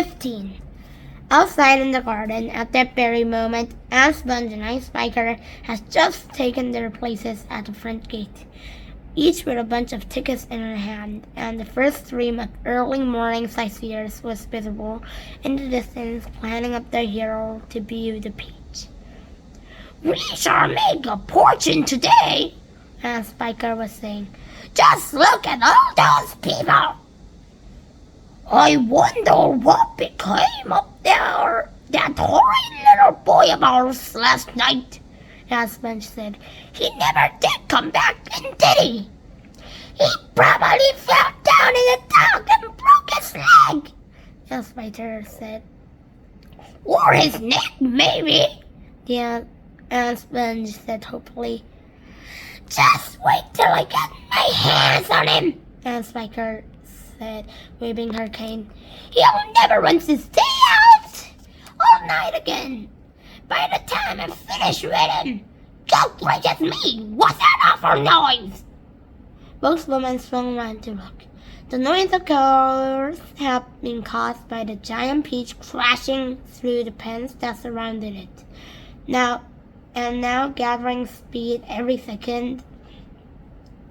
15. Outside in the garden, at that very moment, Aunt Sponge and Ice Spiker had just taken their places at the front gate, each with a bunch of tickets in her hand, and the first stream of early morning sightseers was visible in the distance, climbing up the hill to view the peach. "We shall make a fortune today," Aunt Spiker was saying. "Just look at all those people." "I wonder what became of that horrid little boy of ours last night," Aunt Sponge said. "He never did come back, did he?" "He probably fell down in the dark and broke his leg," Aunt Spider said. "Or his neck, maybe," the Aunt Sponge said hopefully. "Just wait till I get my hands on him," Aunt Spiker said, waving her cane. "He'll never want to stay out all night again. By the time I'm finished with him, go gracious me, what's that awful noise?" Both women swung around to look. The noise, of course, had been caused by the giant peach crashing through the fence that surrounded it. Now gathering speed every second,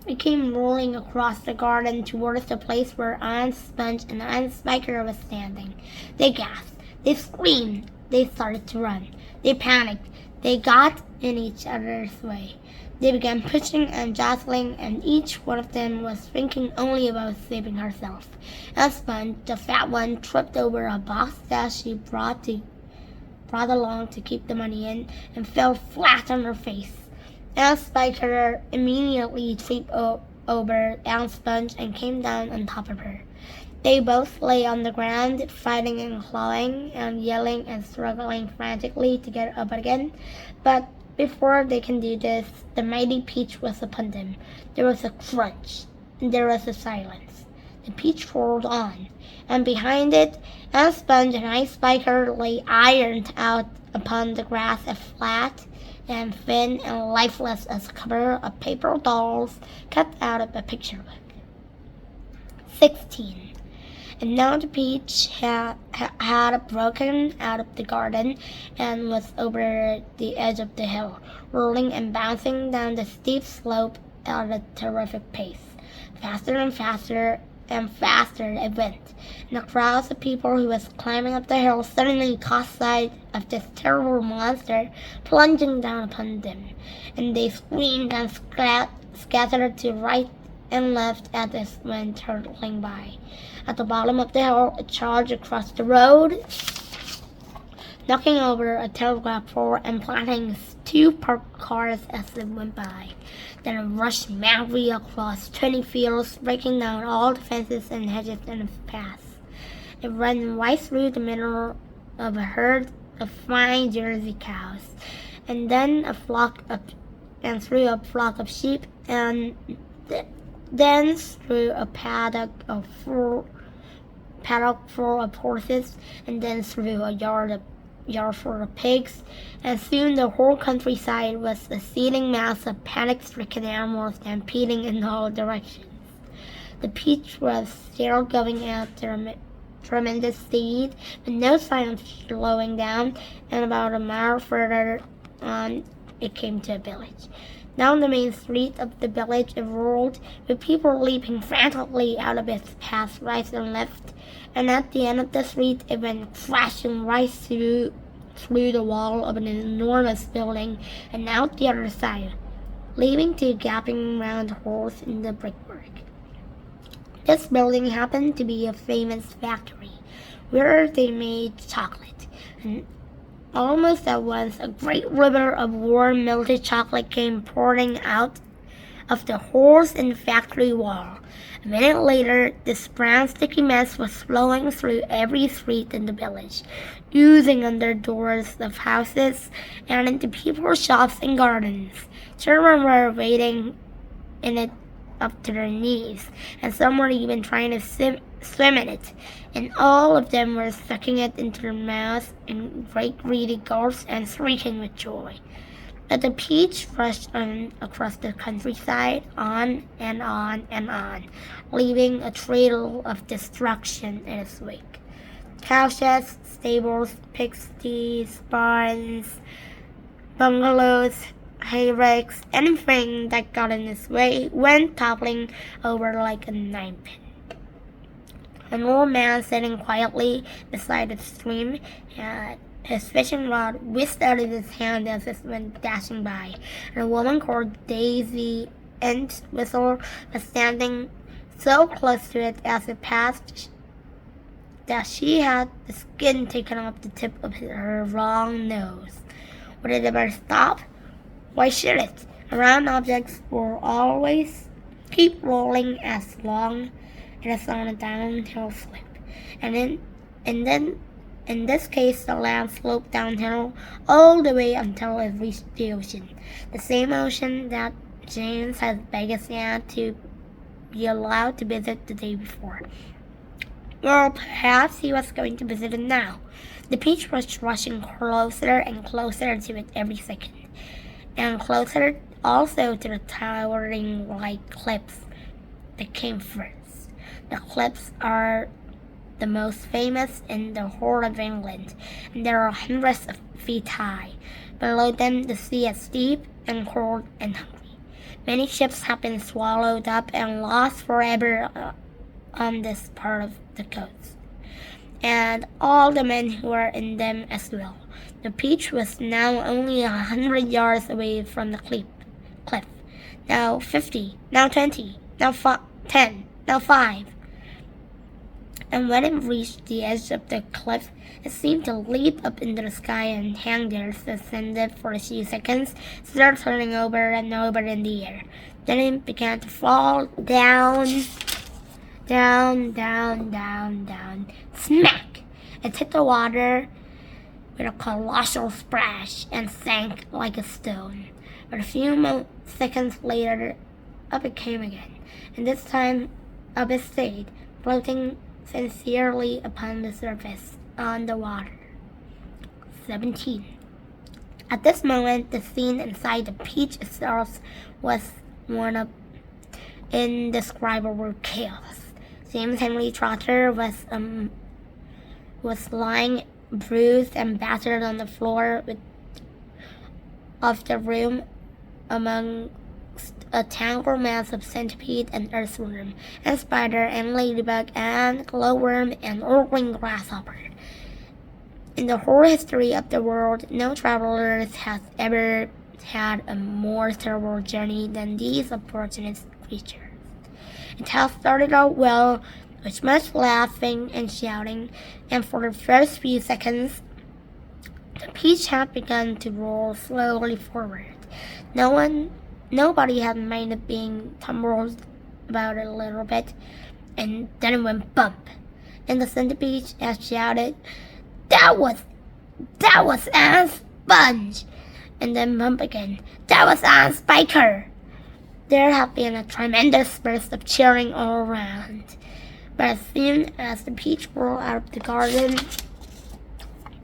it came rolling across the garden towards the place where Aunt Sponge and Aunt Spiker was standing. They gasped. They screamed. They started to run. They panicked. They got in each other's way. They began pushing and jostling, and each one of them was thinking only about saving herself. Aunt Sponge, the fat one, tripped over a box that she brought along to keep the money in, and fell flat on her face. Aunt Spiker immediately tripped over Aunt Sponge and came down on top of her. They both lay on the ground, fighting and clawing and yelling and struggling frantically to get up again. But before they can do this, the mighty peach was upon them. There was a crunch, and there was a silence. The peach rolled on, and behind it, Aunt Sponge and Ice Spiker lay ironed out upon the grass, as flat and thin and lifeless as a cover of paper dolls cut out of a picture book. 16. And now the peach had broken out of the garden and was over the edge of the hill, rolling and bouncing down the steep slope at a terrific pace. Faster and faster and faster it went, and the crowds of people who was climbing up the hill suddenly caught sight of this terrible monster plunging down upon them, and they screamed and scattered to right and left as it went hurtling by. At the bottom of the hill, it charged across the road, knocking over a telegraph pole and planting 2 parked cars as it went by. Then it rushed madly across 20 fields, breaking down all the fences and hedges in its path. It ran right through the middle of a herd of fine Jersey cows, and then through a flock of sheep, and then through a paddock full of horses, and then through a yard full of pigs, and soon the whole countryside was a seething mass of panic-stricken animals stampeding in all directions. The peach was still going at tremendous speed, with no sign of slowing down, and about a mile further on it came to a village. Down the main street of the village it rolled, with people leaping frantically out of its path right and left, and at the end of the street it went crashing right through the wall of an enormous building and out the other side, leaving 2 gaping round holes in the brickwork. This building happened to be a famous factory, where they made chocolate, and almost at once a great river of warm melted chocolate came pouring out of the holes in the factory wall. A minute later, this brown sticky mess was flowing through every street in the village, oozing under doors of houses and into people's shops and gardens. Children were wading in it up to their knees, and some were even trying to swim in it, and all of them were sucking it into their mouths in great greedy gulps and shrieking with joy. But the peach rushed on across the countryside, on and on and on, leaving a trail of destruction in its wake. Cowsheds, stables, pigsties, barns, bungalows, hayricks, anything that got in his way went toppling over like a ninepin. An old man sitting quietly beside the stream had his fishing rod whisked out of his hand as it went dashing by, and a woman called Daisy Entwistle was standing so close to it as it passed that she had the skin taken off the tip of her long nose. Would it ever stop? Why should it? Round objects will always keep rolling as long as it's on a downhill slope. And then in this case the land sloped downhill all the way until it reached the ocean. The same ocean that James had begged Anne to be allowed to visit the day before. Well, perhaps he was going to visit it now. The Peach was rushing closer and closer to it every second, and closer also to the towering white cliffs that came first. The cliffs are the most famous in the whole of England, and they are hundreds of feet high. Below them the sea is deep and cold and hungry. Many ships have been swallowed up and lost forever on this part of the coast, and all the men who were in them as well. The Peach was now only 100 yards away from the cliff. Now 50, now 20, now 10, now 5. And when it reached the edge of the cliff, it seemed to leap up into the sky and hang there suspended for a few seconds, start turning over and over in the air. Then it began to fall down, smack! It hit the water with a colossal splash and sank like a stone. But a few seconds later, up it came again, and this time up it stayed, floating sincerely upon the surface on the water. 17. At this moment, the scene inside the Peach itself was one of indescribable chaos. James Henry Trotter was lying bruised and battered on the floor of the room among a tangled mass of centipede and earthworm and spider and ladybug and glowworm and orphan grasshopper. In the whole history of the world, no travelers has ever had a more terrible journey than these unfortunate creatures. It had started out well, with much laughing and shouting, and for the first few seconds, the Peach had begun to roll slowly forward. Nobody had minded being tumbled about a little bit, and then it went bump, and the centipede had shouted, That was Anne Sponge!" And then bump again, "That was Anne Spiker!" There had been a tremendous burst of cheering all around. But as soon as the Peach rolled out of the garden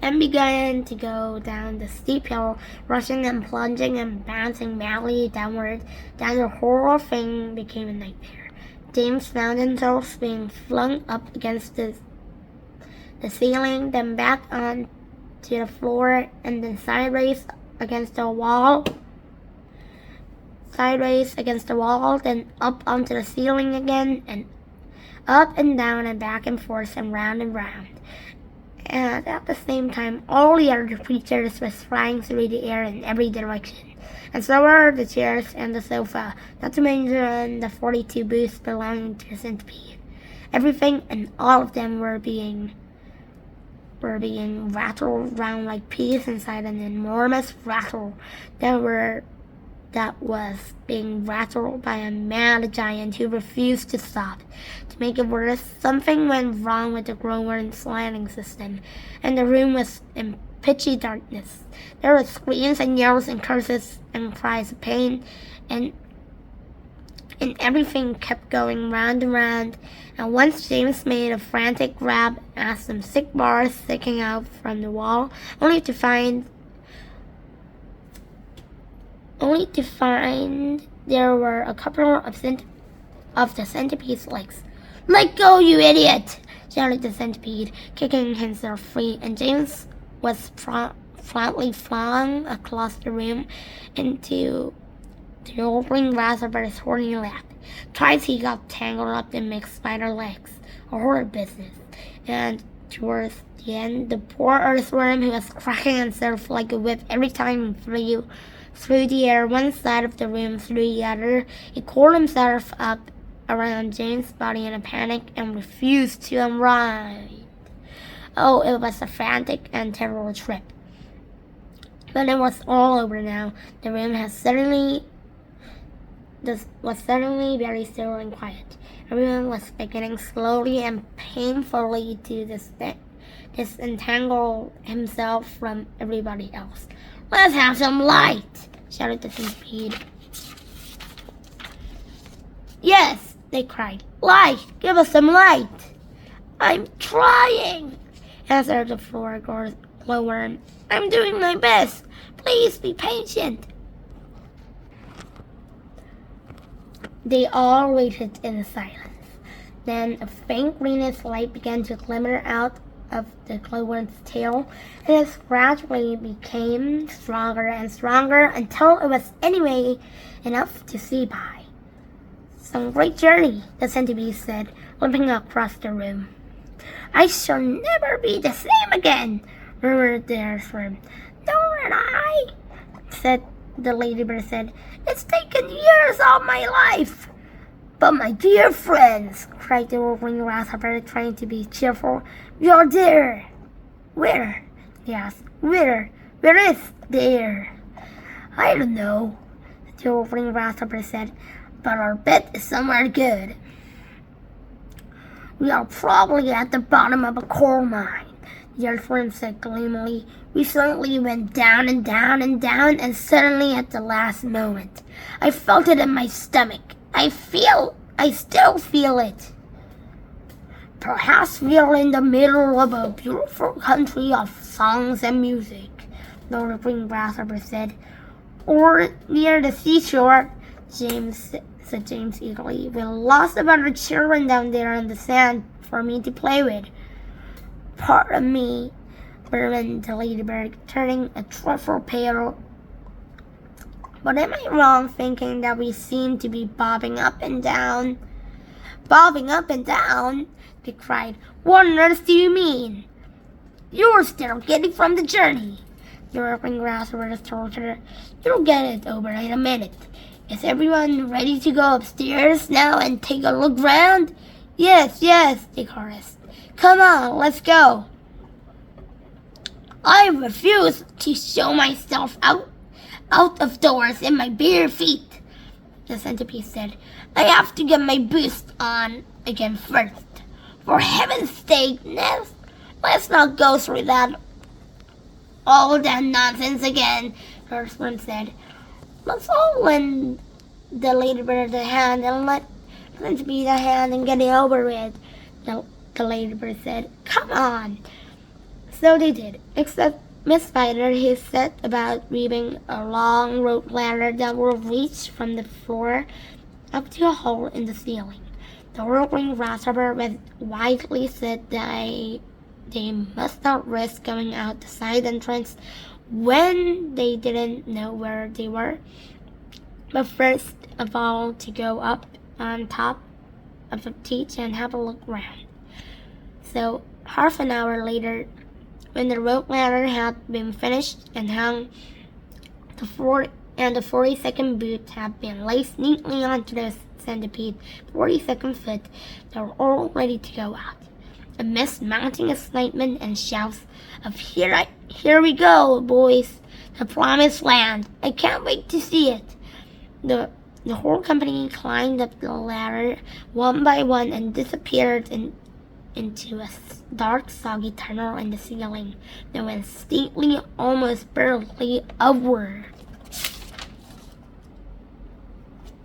and began to go down the steep hill, rushing and plunging and bouncing madly downward, then the whole thing became a nightmare. James found himself being flung up against the ceiling, then back on to the floor, and then sideways against the wall, then up onto the ceiling again, and up and down and back and forth and round and round. And at the same time, all the other creatures was flying through the air in every direction. And so were the chairs and the sofa, not to mention the 42 booths belonging to the centipede. Everything and all of them were being rattled around like peas inside an enormous rattle that was being rattled by a mad giant who refused to stop. To make it worse, something went wrong with the glowworm's sliding system, and the room was in pitchy darkness. There were screams and yells and curses and cries of pain, and everything kept going round and round. And once James made a frantic grab at some thick bars sticking out from the wall, only to find there were a couple of the centipede's legs. "Let go, you idiot!" shouted the centipede, kicking himself free, and James was flatly flung across the room into the old green grasshopper's horny lap. Twice he got tangled up in mixed spider legs, a horrid business, and towards the end, the poor earthworm, who was cracking himself like a whip every time he flew through the air one side of the room through the other, he curled himself up around James' body in a panic and refused to unwind. Oh, it was a frantic and terrible trip. But it was all over now. The room was suddenly very still and quiet. Everyone was beginning slowly and painfully to disentangle himself from everybody else. "Let's have some light!" shouted the centipede. "Yes," they cried. "Light! Give us some light!" "I'm trying," answered the floor glowworm. "I'm doing my best. Please be patient." They all waited in silence. Then a faint greenish light began to glimmer out of the glowworm's tail, and it gradually became stronger and stronger until it was anyway enough to see by. "Some great journey," the centipede said, limping across the room. "I shall never be the same again," murmured the earthworm. "Nor am I," said the ladybird. "It's taken years of my life." "But my dear friends," cried the old green grasshopper, trying to be cheerful, "we are there." "Where?" he asked. Where is there?" "I don't know," the old green grasshopper said, "but our bet is somewhere good. We are probably at the bottom of a coal mine," the earthworm said gloomily. "We suddenly went down and down and down, and suddenly at the last moment, I felt it in my stomach. I still feel it." "Perhaps we are in the middle of a beautiful country of songs and music," the old green grasshopper said. "Or near the seashore," said James eagerly. "With lots of other children down there on the sand for me to play with." "Pardon me," murmured the ladybird, turning a trifle pale. "But am I wrong thinking that we seem to be bobbing up and down?" "Bobbing up and down?" they cried. "What on earth do you mean?" "You're still getting from the journey," the green grasshopper told her. "You'll get it over in a minute. Is everyone ready to go upstairs now and take a look round?" Yes, they chorused. "Come on, let's go." "I refuse to show myself out of doors in my bare feet," the centipede said. "I have to get my boots on again first." "For heaven's sake, let's not go through all that nonsense again," the earthworm said. "Let's all lend the ladybird a hand and let the centipede a hand and get it over with," the ladybird said. "Come on." So they did, except Miss Spider, who set about weaving a long rope ladder that would reach from the floor up to a hole in the ceiling. The old green grasshopper wisely said that they must not risk going out the side entrance when they didn't know where they were, but first of all to go up on top of the teach and have a look round. So half an hour later, when the rope ladder had been finished and hung, the 42nd boot had been laced neatly onto the centipede's 42nd foot, they were all ready to go out. Amidst mounting excitement and shouts of here we go, boys, the promised land, I can't wait to see it," the whole company climbed up the ladder one by one and disappeared into a dark, soggy tunnel in the ceiling that went steeply, almost barely upward.